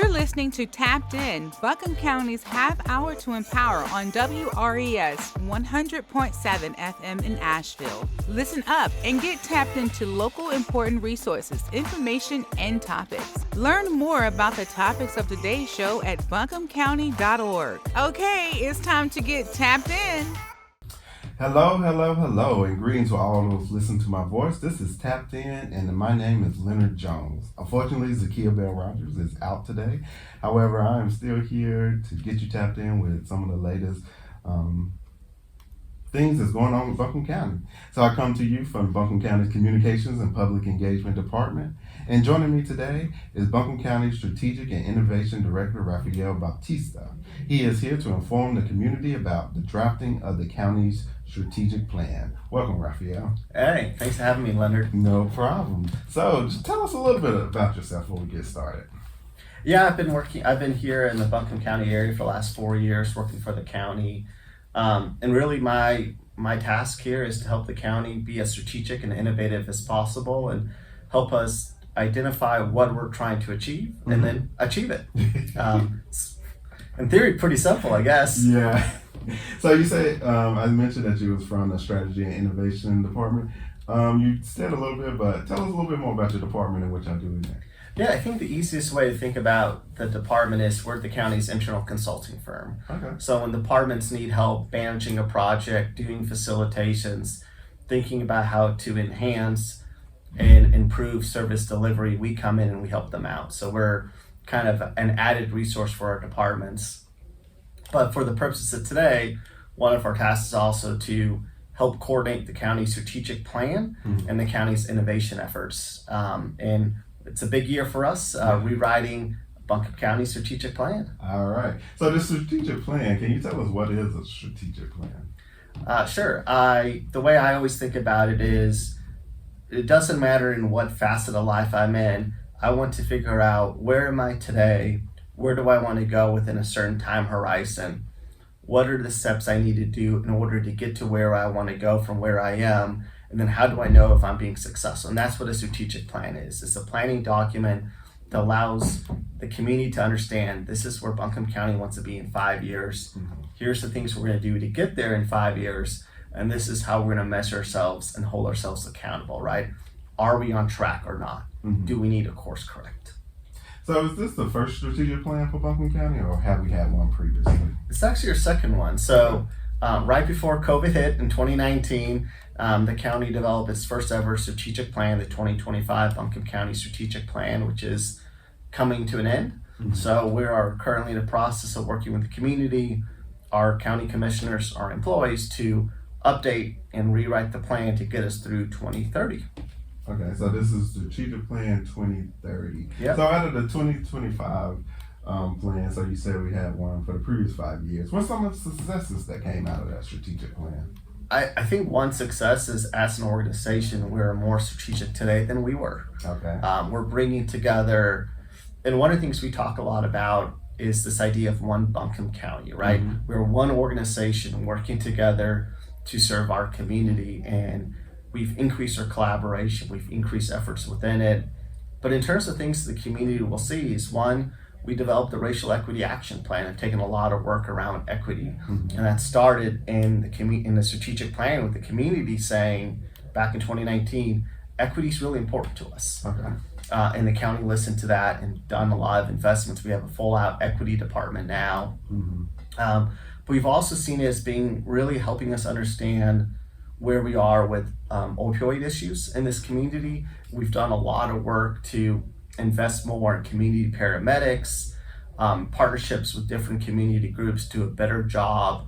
You're listening to Tapped In, Buncombe County's half hour to empower on WRES 100.7 FM in Asheville. Listen up and get tapped into local important resources, information, and topics. Learn more about the topics of today's show at buncombecounty.org. Okay, it's time to get tapped in. Hello, and greetings to all those listening to my voice. This is Tapped In, and my name is Leonard Jones. Unfortunately, Zakia Bell Rogers is out today. However, I am still here to get you tapped in with some of the latest things that's going on with Buncombe County. So I come to you from Buncombe County's Communications and Public Engagement Department. And joining me today is Buncombe County Strategic and Innovation Director Rafael Baptista. He is here to inform the community about the drafting of the county's strategic plan. Welcome, Rafael. Hey, thanks for having me, Leonard. No problem. So just tell us a little bit about yourself before we get started. Yeah, I've been here in the Buncombe County area for the last 4 years, working for the county. And really my task here is to help the county be as strategic and innovative as possible and help us identify what we're trying to achieve and then achieve it. In theory, pretty simple, I guess. Yeah. So you say, I mentioned that you was from the Strategy and Innovation Department. You said a little bit, but tell us a little bit more about your department and what y'all do in there. Yeah, I think the easiest way to think about the department is we're the county's internal consulting firm. Okay. So when departments need help managing a project, doing facilitations, thinking about how to enhance and improve service delivery, we come in and we help them out. So we're kind of an added resource for our departments. But for the purposes of today, one of our tasks is also to help coordinate the county's strategic plan and the county's innovation efforts. And it's a big year for us, rewriting Buncombe County strategic plan. All right. So the strategic plan, can you tell us what is a strategic plan? Sure. The way I always think about it is, it doesn't matter in what facet of life I'm in. I want to figure out, where am I today? Where do I want to go within a certain time horizon? What are the steps I need to do in order to get to where I want to go from where I am? And then how do I know if I'm being successful? And that's what a strategic plan is. It's a planning document that allows the community to understand, this is where Buncombe County wants to be in 5 years. Here's the things we're going to do to get there in 5 years. And this is how we're going to measure ourselves and hold ourselves accountable, right? Are we on track or not? Do we need a course correct? So is this the first strategic plan for Buncombe County, or have we had one previously? It's actually our second one. So right before COVID hit in 2019, the county developed its first ever strategic plan, the 2025 Buncombe County Strategic Plan, which is coming to an end. So we are currently in the process of working with the community, our county commissioners, our employees, to update and rewrite the plan to get us through 2030. Okay, so this is Strategic Plan 2030. Yep. So out of the 2025 plan, so you said we had one for the previous 5 years. What's some of the successes that came out of that strategic plan? I think one success is, as an organization, we're more strategic today than we were. Okay. We're bringing together, and one of the things we talk a lot about is this idea of one Buncombe County, right? We're one organization working together to serve our community, and we've increased our collaboration, we've increased efforts within it. But in terms of things the community will see is, one, we developed the Racial Equity Action Plan and taken a lot of work around equity. And that started in the strategic plan with the community saying, back in 2019, equity is really important to us. Okay. And the county listened to that and done a lot of investments. We have a full out equity department now. But we've also seen it as being really helping us understand where we are with opioid issues in this community. We've done a lot of work to invest more in community paramedics, partnerships with different community groups, do a better job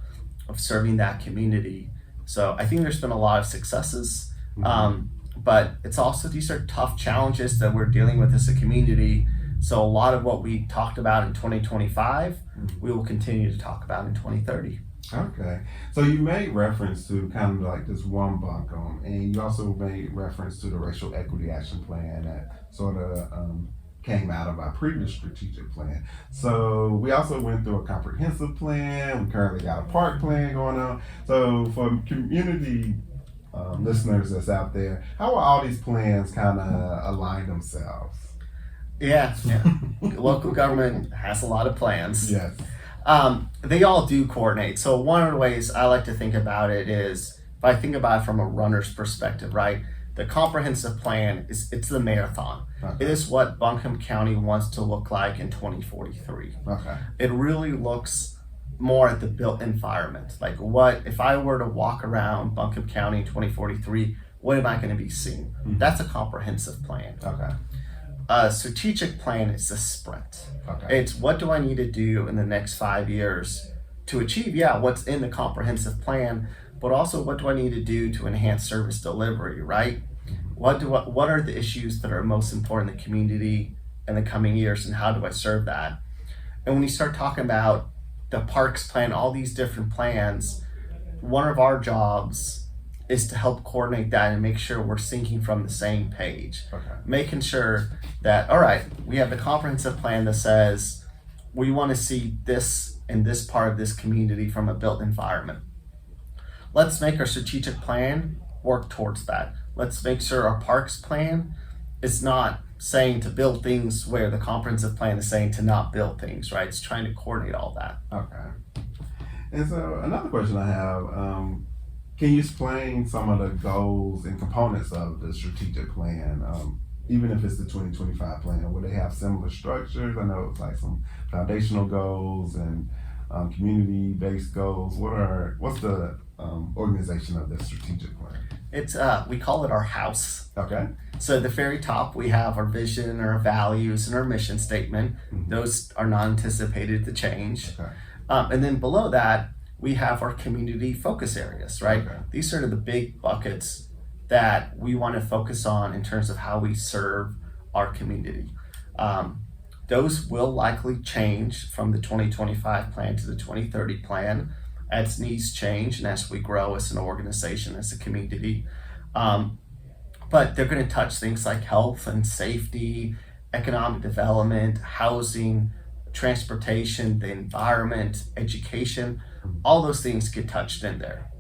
of serving that community. So I think there's been a lot of successes, but it's also, these are tough challenges that we're dealing with as a community. So a lot of what we talked about in 2025, we will continue to talk about in 2030. Okay, so you made reference to kind of like this one Buncombe, and you also made reference to the Racial Equity Action Plan that sort of came out of our previous strategic plan. So we also went through a comprehensive plan. We currently got a park plan going on. So for community listeners that's out there, how are all these plans kind of align themselves? Yeah. Local government has a lot of plans. Yes. They all do coordinate. So one of the ways I like to think about it is, if I think about it from a runner's perspective, right? The comprehensive plan it's the marathon. Okay. It is what Buncombe County wants to look like in 2043. Okay. It really looks more at the built environment. Like, what if I were to walk around Buncombe County in 2043, what am I going to be seeing? Mhm. That's a comprehensive plan. Okay. A strategic plan is a sprint. Okay. It's what do I need to do in the next 5 years to achieve, what's in the comprehensive plan, but also what do I need to do to enhance service delivery, right? What are the issues that are most important in the community in the coming years, and how do I serve that? And when you start talking about the parks plan, all these different plans, one of our jobs is to help coordinate that and make sure we're syncing from the same page. Okay. Making sure that, all right, we have the comprehensive plan that says we want to see this in this part of this community from a built environment. Let's make our strategic plan work towards that. Let's make sure our parks plan is not saying to build things where the comprehensive plan is saying to not build things, right? It's trying to coordinate all that. Okay. And so another question I have, can you explain some of the goals and components of the strategic plan? Even if it's the 2025 plan, will they have similar structures? I know it's like some foundational goals and community-based goals. What's the organization of the strategic plan? It's we call it our house. Okay. So at the very top, we have our vision, our values, and our mission statement. Mhm. Those are not anticipated to change. Okay. And then below that, we have our community focus areas, right? Okay. These are the big buckets that we want to focus on in terms of how we serve our community. Those will likely change from the 2025 plan to the 2030 plan as needs change and as we grow as an organization, as a community. But they're going to touch things like health and safety, economic development, housing, transportation, the environment, education. All those things get touched in there.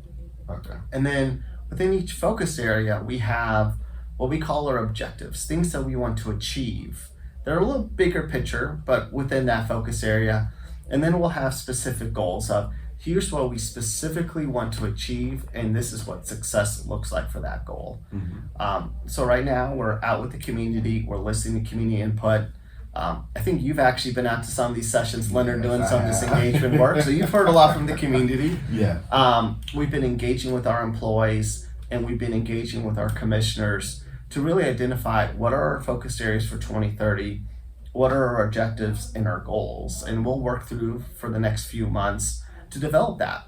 Okay. And then within each focus area, we have what we call our objectives, things that we want to achieve. They're a little bigger picture, but within that focus area. And then we'll have specific goals of here's what we specifically want to achieve, and this is what success looks like for that goal. Mm-hmm. So right now we're out with the community, we're listening to community input. I think you've actually been out to some of these sessions, Leonard, Yes, doing some of this I have. engagement work. So you've heard a lot from the community. Yeah. We've been engaging with our employees, and we've been engaging with our commissioners to really identify what are our focus areas for 2030, what are our objectives and our goals, and we'll work through for the next few months to develop that.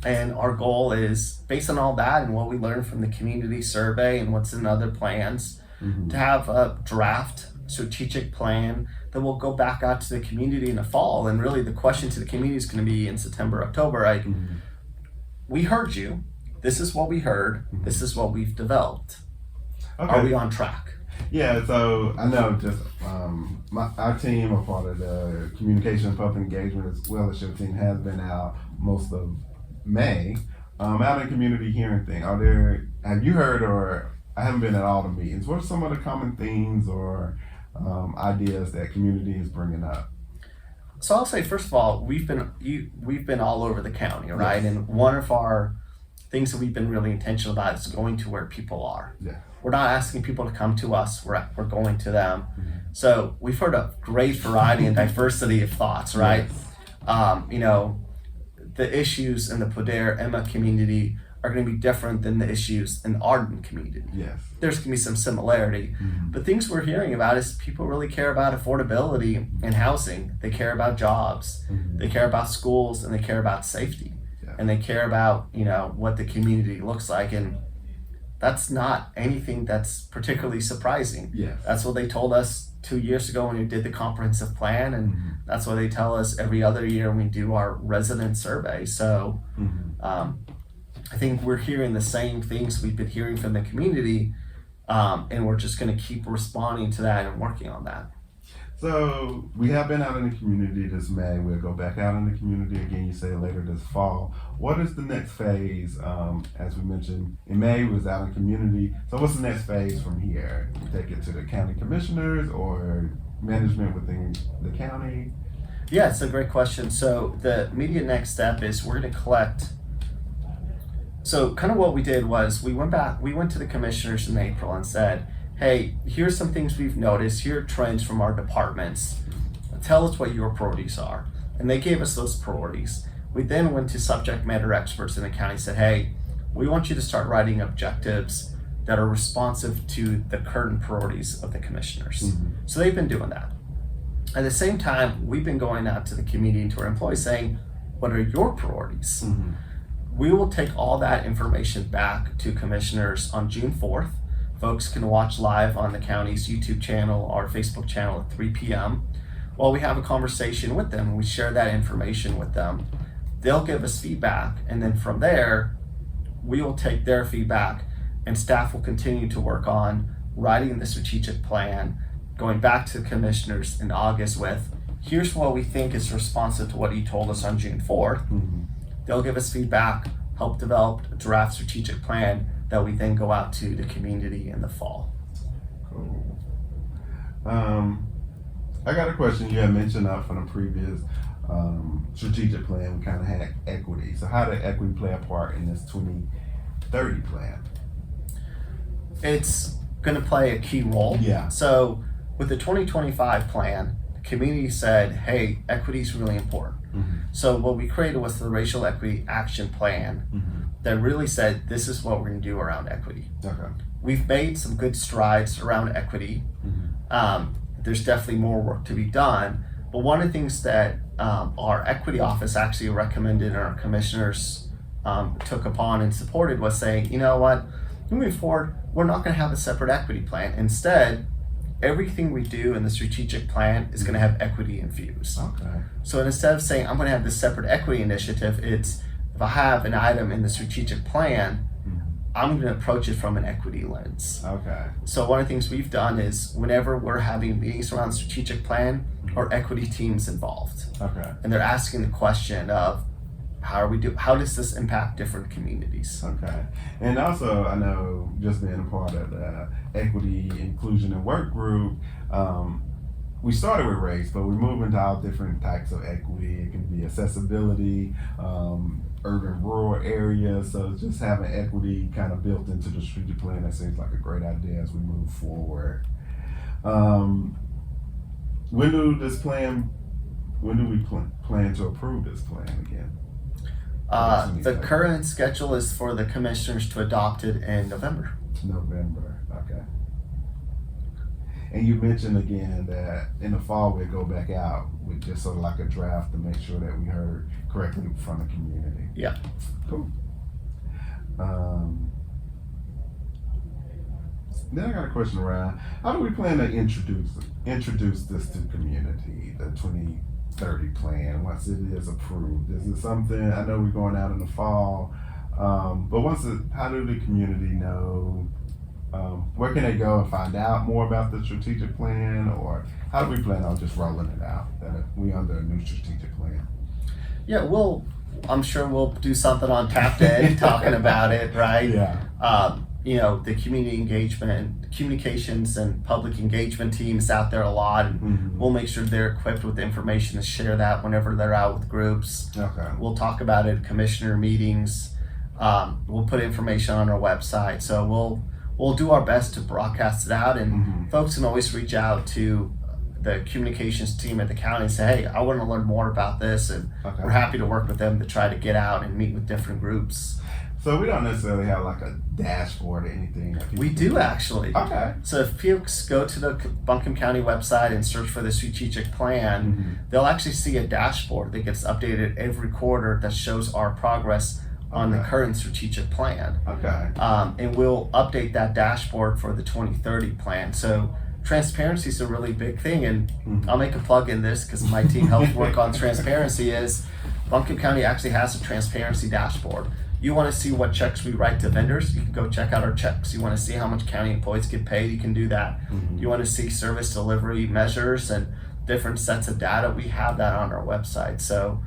And our goal is, based on all that and what we learned from the community survey and what's in other plans, Mm-hmm. to have a draft strategic plan that will go back out to the community in the fall. And really the question to the community is going to be in September, October, like, Mm-hmm. we heard you, this is what we heard, this is what we've developed. Okay. Are we on track? Yeah, so I know just our team, a part of the communication and public engagement as well as your team, has been out most of May, out in community hearing thing. Have you heard, or I haven't been at all the meetings, what are some of the common themes or ideas that community is bringing up? So I'll say, first of all, we've been all over the county, right? Yes. And one of our things that we've been really intentional about is going to where people are. Yeah. We're not asking people to come to us, we're going to them. Mm-hmm. So we've heard a great variety and diversity of thoughts, right? Yes. The issues in the Poder Emma community are going to be different than the issues in the Arden community. Yes. There's going to be some similarity, Mm-hmm. but things we're hearing about is people really care about affordability and housing. They care about jobs, Mm-hmm. they care about schools, and they care about safety. Yeah. And they care about, what the community looks like. And that's not anything that's particularly surprising. Yes. That's what they told us 2 years ago when we did the comprehensive plan, and Mm-hmm. that's what they tell us every other year when we do our resident survey. So Mm-hmm. I think we're hearing the same things we've been hearing from the community, and we're just going to keep responding to that and working on that. So we have been out in the community this May. We'll go back out in the community again, you say later this fall. What is the next phase? As we mentioned, in May we was out in community. So what's the next phase from here? You take it to the county commissioners, or management within the county? Yeah, it's a great question. So the immediate next step is we're going to collect. So kind of what we did was we went to the commissioners in April and said, hey, here's some things we've noticed. Here are trends from our departments. Tell us what your priorities are. And they gave us those priorities. We then went to subject matter experts in the county and said, hey, we want you to start writing objectives that are responsive to the current priorities of the commissioners. So they've been doing that. At the same time, we've been going out to the community and to our employees saying, what are your priorities? We will take all that information back to commissioners on June 4th. Folks can watch live on the county's YouTube channel or Facebook channel at 3 p.m. while we have a conversation with them. We share that information with them. They'll give us feedback, and then from there, we will take their feedback, and staff will continue to work on writing the strategic plan, going back to the commissioners in August with, here's what we think is responsive to what you told us on June 4th. They'll give us feedback, help develop a draft strategic plan that we then go out to the community in the fall. Cool. I got a question. You had mentioned from the previous strategic plan, we kind of had equity. So how did equity play a part in this 2030 plan? It's going to play a key role. Yeah. So with the 2025 plan, the community said, hey, equity is really important. So what we created was the Racial Equity Action Plan that really said, this is what we're going to do around equity. Okay. We've made some good strides around equity. There's definitely more work to be done. But one of the things that our equity office actually recommended and our commissioners took upon and supported was saying, you know what, moving forward, we're not going to have a separate equity plan. Instead, everything we do in the strategic plan is going to have equity infused. Okay. So instead of saying, I'm going to have this separate equity initiative, it's if I have an item in the strategic plan, I'm going to approach it from an equity lens. Okay. So one of the things we've done is whenever we're having meetings around the strategic plan, our equity team's involved. Okay. And they're asking the question of, how does this impact different communities? Okay. And also, I know just being a part of the equity, inclusion, and work group, we started with race, but we move into all different types of equity. It can be accessibility, urban, rural areas. So just having equity kind of built into the strategic plan, that seems like a great idea as we move forward. When do we plan to approve this plan again? The current schedule is for the commissioners to adopt it in November. November, okay. And you mentioned again that in the fall we'll go back out with just sort of like a draft to make sure that we heard correctly from the community. Yeah. Cool. Then I got a question around, how do we plan to introduce this to community, the 2030 plan, once it is approved? Is it something, I know we're going out in the fall, but how do the community know, where can they go and find out more about the strategic plan, or how do we plan on just rolling it out, that we under a new strategic plan? Yeah, I'm sure we'll do something on Tap Day talking about it, right? Yeah. The community engagement, communications and public engagement team is out there a lot, and we'll make sure they're equipped with the information to share that whenever they're out with groups. Okay. We'll talk about it at commissioner meetings. We'll put information on our website. So we'll do our best to broadcast it out, and folks can always reach out to the communications team at the county and say, hey, I want to learn more about this, and we're happy to work with them to try to get out and meet with different groups. So we don't necessarily have like a dashboard or anything that people We do actually. Okay. So if folks go to the Buncombe County website and search for the strategic plan, they'll actually see a dashboard that gets updated every quarter that shows our progress on the current strategic plan. Okay. And we'll update that dashboard for the 2030 plan. So transparency is a really big thing, and I'll make a plug in this because my team helps work on transparency. Is Buncombe County actually has a transparency dashboard. You want to see what checks we write to vendors, you can go check out our checks. You want to see how much county employees get paid, you can do that. You want to see service delivery measures and different sets of data, we have that on our website. So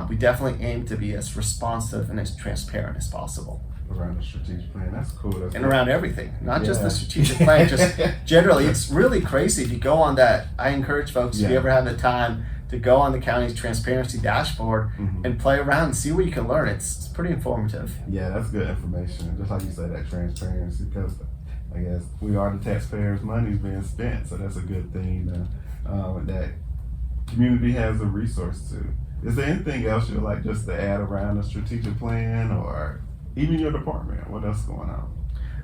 we definitely aim to be as responsive and as transparent as possible. Around the strategic plan. That's cool. That's and cool. around everything, not just Yeah. the strategic plan, just generally. It's really crazy if you go on that. I encourage folks, if you Yeah. ever have the time, to go on the county's transparency dashboard Mhm. and play around and see what you can learn. It's pretty informative. Yeah, that's good information. Just like you say, that transparency, because I guess we are the taxpayers' money being spent, so that's a good thing that community has a resource to. Is there anything else you'd like just to add around the strategic plan, or even your department? What else going on?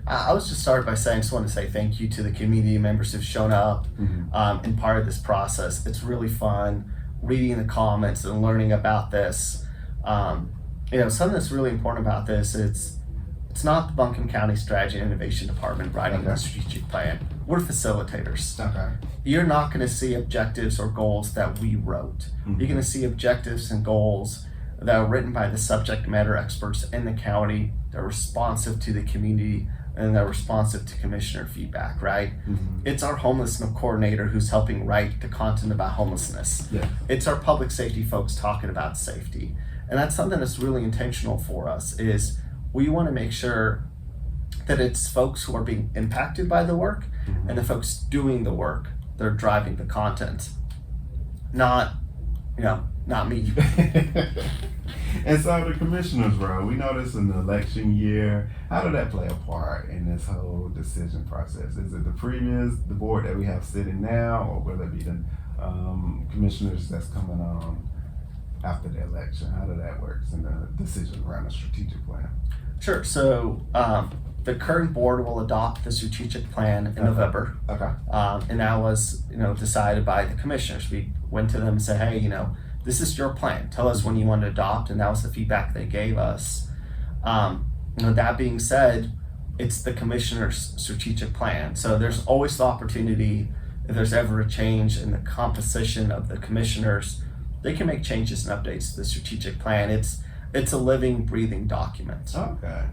I was just started by saying, just want to say thank you to the community members who've shown up and part of this process. It's really fun reading the comments and learning about this. Something that's really important about this, it's not the Buncombe County Strategy and Innovation Department writing the strategic plan. We're facilitators. Okay. You're not going to see objectives or goals that we wrote. Mhm. You're going to see objectives and goals that are written by the subject matter experts in the county. They're responsive to the community and they're responsive to commissioner feedback, right? Mhm. It's our homelessness coordinator who's helping write the content about homelessness. Yeah. It's our public safety folks talking about safety. And that's something that's really intentional for us, is we want to make sure that it's folks who are being impacted by the work Mhm. and the folks doing the work, they're driving the content. Not me. And so the commissioner's role, we know this is an election year. How did that play a part in this whole decision process? Is it the board that we have sitting now, or will it be the commissioners that's coming on after the election? How did that work in the decision around the strategic plan? Sure. So the current board will adopt the strategic plan in November. Okay. And that was, decided by the commissioners. We went to them and said, hey, this is your plan. Tell us when you want to adopt. And that was the feedback they gave us. That being said, it's the commissioner's strategic plan. So there's always the opportunity, if there's ever a change in the composition of the commissioners, they can make changes and updates to the strategic plan. It's a living, breathing document. Okay.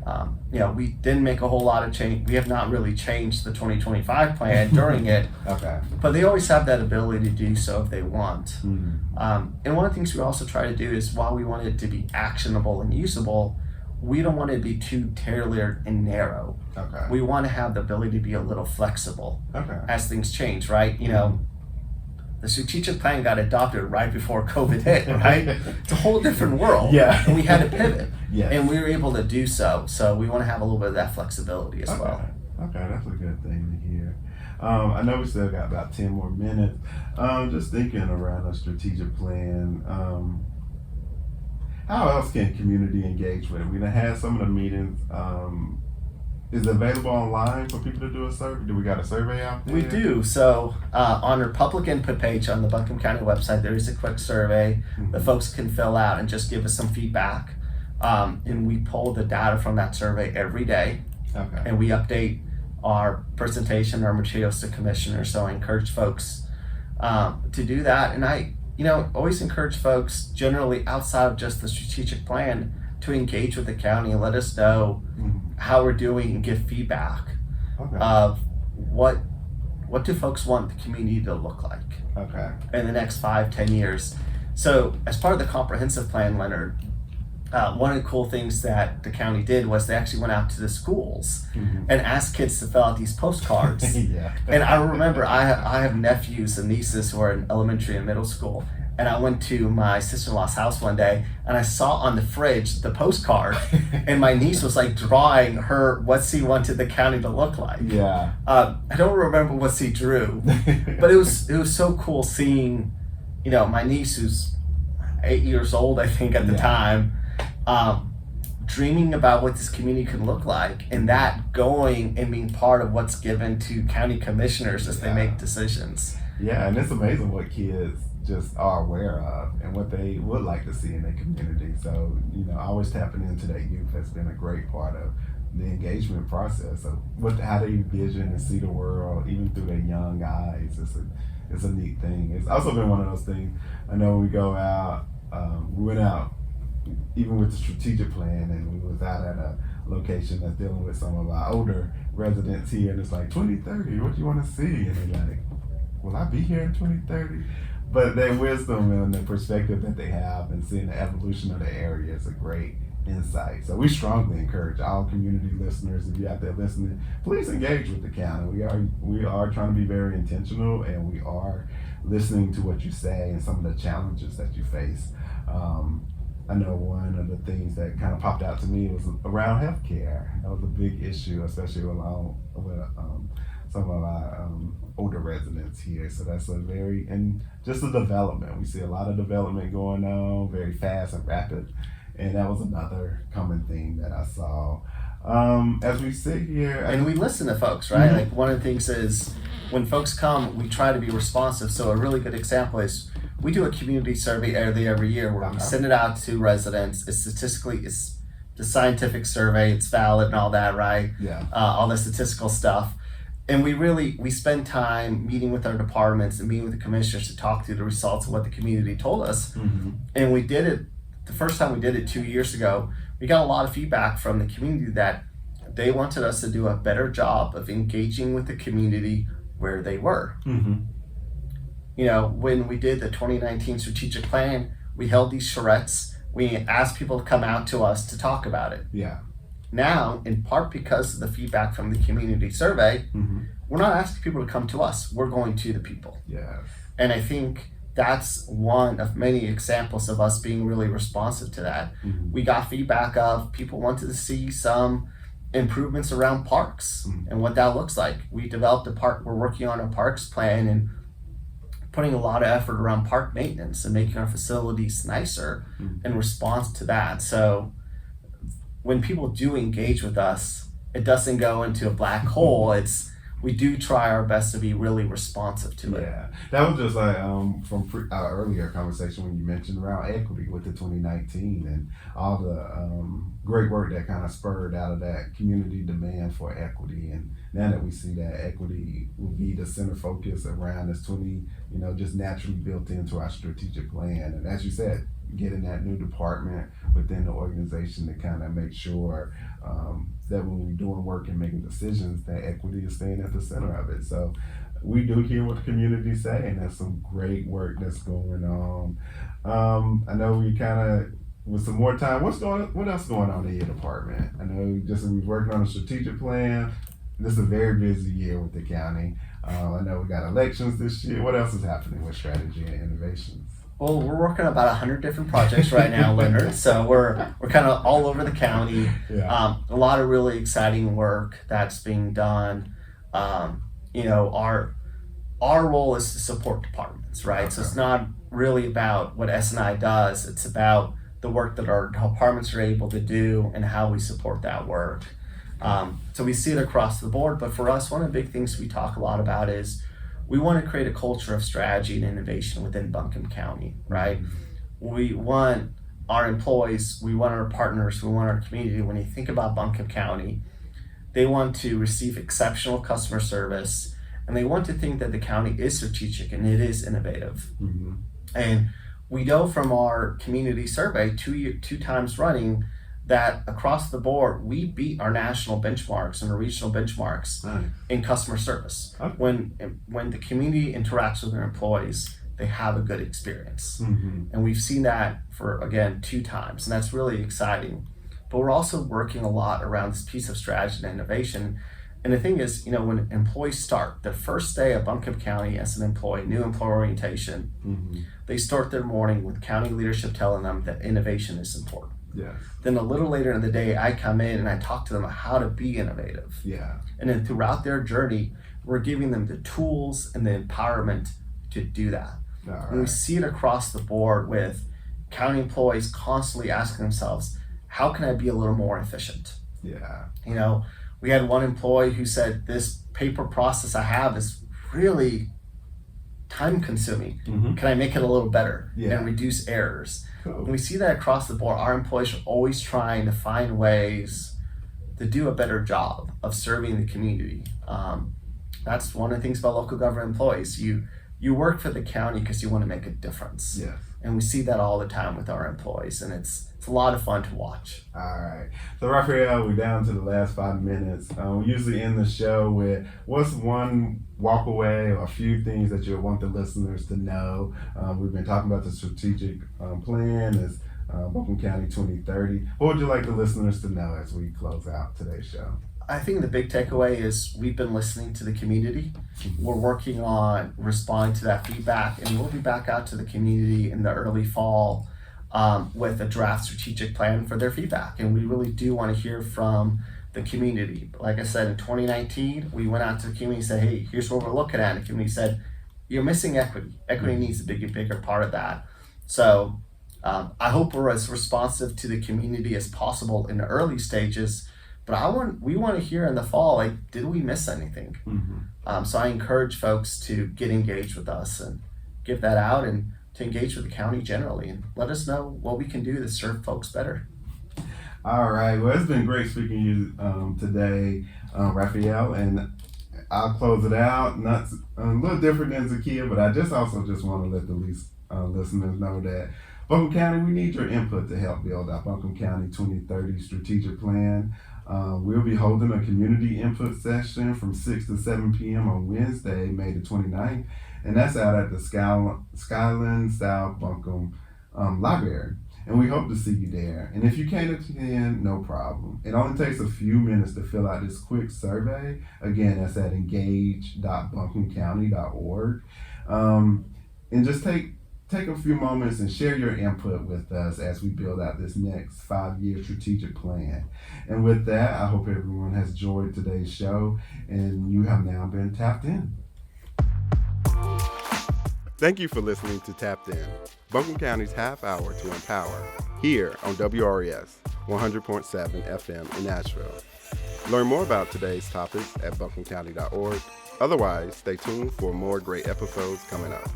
We didn't make a whole lot of change. We have not really changed the 2025 plan during it, Okay. but they always have that ability to do so if they want. Mhm. And one of the things we also try to do is, while we want it to be actionable and usable, we don't want it to be too tailored and narrow. Okay. We want to have the ability to be a little flexible Okay. as things change, right? The strategic plan got adopted right before COVID hit, right? It's a whole different world. Yeah. And we had to pivot. Yes. And we were able to do so. So we want to have a little bit of that flexibility as well. Okay, that's a good thing to hear. I know we still got about 10 more minutes. Just thinking around a strategic plan, how else can community engage with it? We done had some of the meetings. Is it available online for people to do a survey? Do we got a survey out there? We do. So on our public input page on the Buncombe County website, there is a quick survey that folks can fill out and just give us some feedback. And we pull the data from that survey every day, Okay. and we update our presentation, our materials to commissioners. So I encourage folks to do that. And I always encourage folks, generally outside of just the strategic plan, to engage with the county and let us know Mhm. how we're doing and give feedback Okay. of what do folks want the community to look like Okay. in the next 5-10 years. So as part of the comprehensive plan, Leonard, one of the cool things that the county did was they actually went out to the schools Mhm. and asked kids to fill out these postcards. Yeah. And I remember I have nephews and nieces who are in elementary and middle school. And I went to my sister-in-law's house one day and I saw on the fridge the postcard and my niece was like drawing what she wanted the county to look like. Yeah. I don't remember what she drew, but it was so cool seeing, my niece, who's 8 years old, I think at the time, dreaming about what this community could look like, and that going and being part of what's given to county commissioners as they make decisions. Yeah, and it's amazing what kids just are aware of and what they would like to see in their community. So, always tapping into that youth has been a great part of the engagement process of how they envision and see the world, even through their young eyes. It's a neat thing. It's also been one of those things. I know we go out, we went out even with the strategic plan, and we was out at a location that's dealing with some of our older residents here, and it's like 2030, what do you want to see? And they're like, will I be here in 2030? But their wisdom and the perspective that they have and seeing the evolution of the area is a great insight. So we strongly encourage all community listeners, if you're out there listening, please engage with the county. We are trying to be very intentional, and we are listening to what you say and some of the challenges that you face. I know one of the things that kind of popped out to me was around healthcare. That was a big issue, especially along with some of our older residents here. So that's and just the development. We see a lot of development going on, very fast and rapid. And that was another common theme that I saw. As we sit here, and we listen to folks, right? Like one of the things is when folks come, we try to be responsive. So a really good example is we do a community survey every year where we send it out to residents. It's the scientific survey, it's valid and all that, right? Yeah. All the statistical stuff. And we spend time meeting with our departments and meeting with the commissioners to talk through the results of what the community told us. And we did it, the first time we did it 2 years ago, we got a lot of feedback from the community that they wanted us to do a better job of engaging with the community where they were. You know, when we did the 2019 strategic plan, we held these charrettes. We asked people to come out to us to talk about it. Yeah. Now, in part because of the feedback from the community survey, we're not asking people to come to us. We're going to the people. Yes. And I think that's one of many examples of us being really responsive to that. We got feedback of people wanted to see some improvements around parks and what that looks like. We developed we're working on a parks plan and putting a lot of effort around park maintenance and making our facilities nicer in response to that. So when people do engage with us, it doesn't go into a black hole. We do try our best to be really responsive to it. Yeah, that was just like from our earlier conversation when you mentioned around equity with the 2019 and all the great work that kind of spurred out of that community demand for equity. And now that we see that equity will be the center focus around this just naturally built into our strategic plan. And as you said, getting that new department within the organization to kind of make sure that when we're doing work and making decisions, that equity is staying at the center of it. So we do hear what the community say, and that's some great work that's going on. I know we kind of, with some more time, what else going on in your department? I know we're working on a strategic plan. This is a very busy year with the county. I know we got elections this year. What else is happening with strategy and innovations? Well, we're working on about 100 different projects right now, Leonard. So we're kind of all over the county. Yeah. A lot of really exciting work that's being done. Our role is to support departments, right? Okay. So it's not really about what S&I does. It's about the work that our departments are able to do and how we support that work. So we see it across the board. But for us, one of the big things we talk a lot about is we want to create a culture of strategy and innovation within Buncombe County, right? We want our employees, we want our partners, we want our community. When you think about Buncombe County, they want to receive exceptional customer service, and they want to think that the county is strategic and it is innovative. And we know from our community survey, two times running, that across the board, we beat our national benchmarks and our regional benchmarks in customer service. Okay. When the community interacts with their employees, they have a good experience. And we've seen that for, again, 2 times, and that's really exciting. But we're also working a lot around this piece of strategy and innovation. And the thing is, when employees start their first day at Buncombe County as an employee, new employee orientation, they start their morning with county leadership telling them that innovation is important. Yeah. Then a little later in the day, I come in and I talk to them about how to be innovative. Yeah. And then throughout their journey, we're giving them the tools and the empowerment to do that. Right. And we see it across the board with county employees constantly asking themselves, how can I be a little more efficient? Yeah. We had one employee who said, this paper process I have is really time consuming. Can I make it a little better and reduce errors? Cool. And we see that across the board. Our employees are always trying to find ways to do a better job of serving the community. That's one of the things about local government employees. You work for the county because you want to make a difference. Yes. And we see that all the time with our employees, and it's a lot of fun to watch. All right. So Rafael, we're down to the last 5 minutes. We usually end the show with what's one walk away or a few things that you want the listeners to know. We've been talking about the strategic plan. There's Buncombe County 2030. What would you like the listeners to know as we close out today's show? I think the big takeaway is we've been listening to the community. We're working on responding to that feedback, and we'll be back out to the community in the early fall with a draft strategic plan for their feedback. And we really do want to hear from the community. Like I said, in 2019, we went out to the community and said, hey, here's what we're looking at. And the community said, you're missing equity. Equity needs a bigger part of that. So I hope we're as responsive to the community as possible in the early stages. But we want to hear in the fall, like, did we miss anything? So I encourage folks to get engaged with us and give that out, and to engage with the county generally, and let us know what we can do to serve folks better. All right. Well, it's been great speaking to you today, Rafael, and I'll close it out. Not a little different than Zakia, but I also just want to let the listeners know that Buncombe County, we need your input to help build our Buncombe County 2030 strategic plan. We'll be holding a community input session from 6 to 7 p.m. on Wednesday, May the 29th, and that's out at the Skyland South Buncombe Library. And we hope to see you there. And if you can't attend, no problem. It only takes a few minutes to fill out this quick survey. Again, that's at engage.buncombecounty.org. And just take a few moments and share your input with us as we build out this next 5-year strategic plan. And with that, I hope everyone has enjoyed today's show, and you have now been tapped in. Thank you for listening to Tapped In, Buncombe County's half hour to empower, here on WRES 100.7 FM in Nashville. Learn more about today's topics at buncombecounty.org. Otherwise, stay tuned for more great episodes coming up.